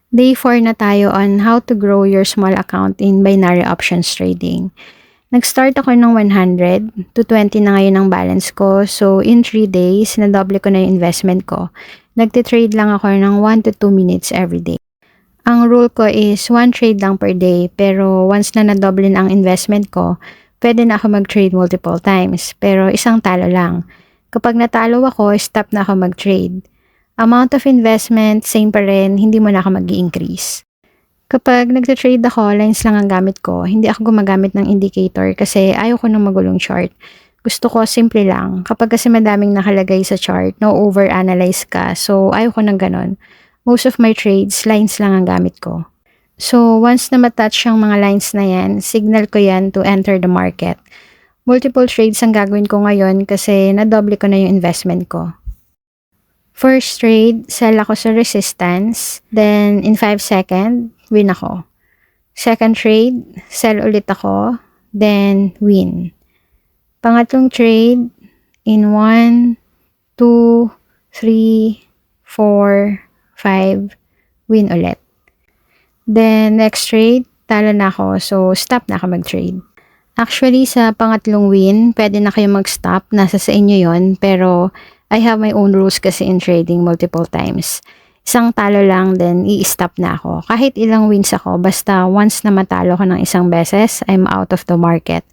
Day 4 na tayo on how to grow your small account in binary options trading. Nag-start ako ng 100 to 20 na ngayon ang balance ko. So, in 3 days, nadoble ko na yung investment ko. Nagtitrade lang ako ng 1 to 2 minutes every day. Ang rule ko is 1 trade lang per day. Pero once na nadoble na ang investment ko, pwede na ako mag-trade multiple times. Pero isang talo lang. Kapag natalo ako, stop na ako mag-trade. Amount of investment, same pa rin, hindi mo na ako mag-i-increase. Kapag nagtitrade ako, lines lang ang gamit ko. Hindi ako gumagamit ng indicator kasi ayaw ko ng magulong chart. Gusto ko simple lang. Kapag kasi madaming nakalagay sa chart, no over-analyze ka. So, ayaw ko ng ganon. Most of my trades, lines lang ang gamit ko. So, once na matouch yung mga lines na yan, signal ko yan to enter the market. Multiple trades ang gagawin ko ngayon kasi nadoble ko na yung investment ko. First trade, sell ako sa resistance. Then, in 5 seconds, win ako. Second trade, sell ulit ako. Then, win. Pangatlong trade, in 1, 2, 3, 4, 5, win ulit. Then, next trade, talo na ako. So, stop na ako mag-trade. Actually, sa pangatlong win, pwede na kayo mag-stop. Nasa sa inyo yon. Pero, I have my own rules kasi in trading multiple times. Isang talo lang, then i-stop na ako. Kahit ilang wins ako, basta once na matalo ko ng isang beses, I'm out of the market.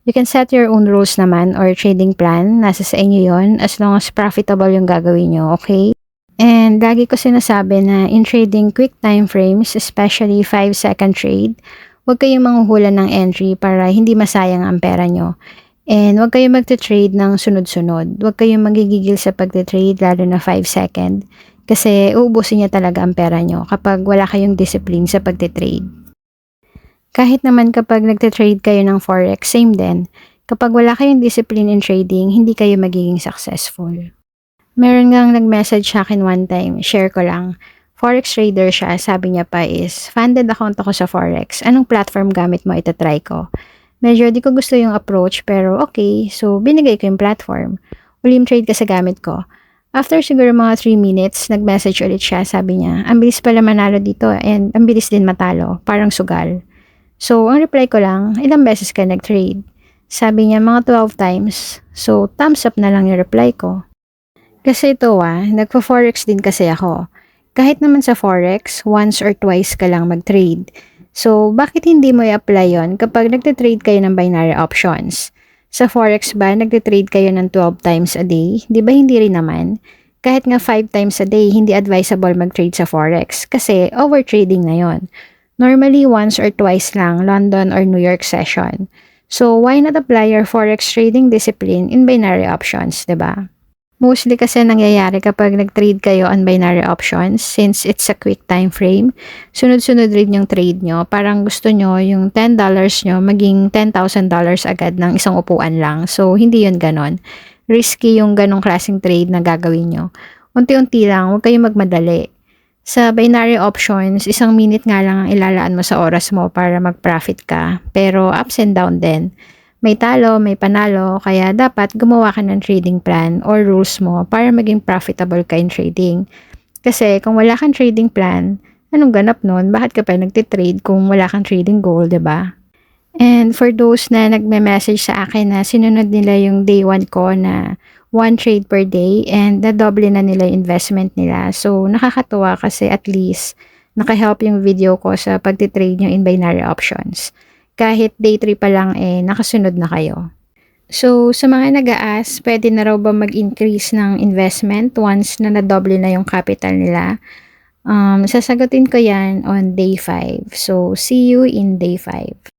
You can set your own rules naman or trading plan. Nasa sa inyo yon as long as profitable yung gagawin nyo, okay? And lagi ko sinasabi na in trading quick time frames, especially 5-second trade, huwag kayong manghuhula ng entry para hindi masayang ang pera nyo. And huwag kayong magte-trade ng sunod-sunod. Huwag kayong magigigil sa pagte-trade lalo na 5 second kasi uubusin niya talaga ang pera nyo kapag wala kayong discipline sa pagte-trade. Kahit naman kapag nagte-trade kayo ng forex, same din. Kapag wala kayong discipline in trading, hindi kayo magiging successful. Meron ngang nag-message sa akin one time, share ko lang. Forex trader siya, sabi niya pa is, funded account ako sa forex. Anong platform gamit mo? Itatry ko. Medyo di ko gusto yung approach pero okay, so binigay ko yung platform. Volume trade kasi gamit ko. After siguro mga 3 minutes, nag-message ulit siya, sabi niya, ang bilis pala manalo dito and ang bilis din matalo, parang sugal. So, ang reply ko lang, ilang beses ka nag-trade? Sabi niya, mga 12 times. So, thumbs up na lang yung reply ko. Kasi ito nagpo-forex din kasi ako. Kahit naman sa forex, once or twice ka lang mag-trade. So, bakit hindi mo i-apply yon kapag nagtitrade kayo ng binary options? Sa forex ba, nagtitrade kayo ng 12 times a day? Di ba hindi rin naman? Kahit nga 5 times a day, hindi advisable mag-trade sa forex kasi overtrading na yon. Normally, once or twice lang, London or New York session. So, why not apply your forex trading discipline in binary options, di ba? Mostly kasi nangyayari kapag nag-trade kayo on binary options since it's a quick time frame, sunod-sunod rin yung trade nyo. Parang gusto nyo yung $10 nyo maging $10,000 agad ng isang upuan lang. So, hindi yun ganon. Risky yung ganong klaseng trade na gagawin nyo. Unti-unti lang, huwag kayong magmadali. Sa binary options, 1 minute nga lang ang ilalaan mo sa oras mo para mag-profit ka. Pero ups and down din. May talo, may panalo, kaya dapat gumawa ka ng trading plan or rules mo para maging profitable ka in trading. Kasi kung wala kang trading plan, anong ganap nun? Bakit ka pa nagtitrade kung wala kang trading goal, 'di ba? And for those na nagme-message sa akin na sinunod nila yung day 1 ko na 1 trade per day and nadoble na nila yung investment nila. So, nakakatuwa kasi at least naka-help yung video ko sa pagtitrade nyo in binary options. Kahit day 3 pa lang nakasunod na kayo. So, sa mga nag-a-ask, pwede na raw ba mag-increase ng investment once na nadoble na yung capital nila? Sasagutin ko yan on day 5. So, see you in day 5.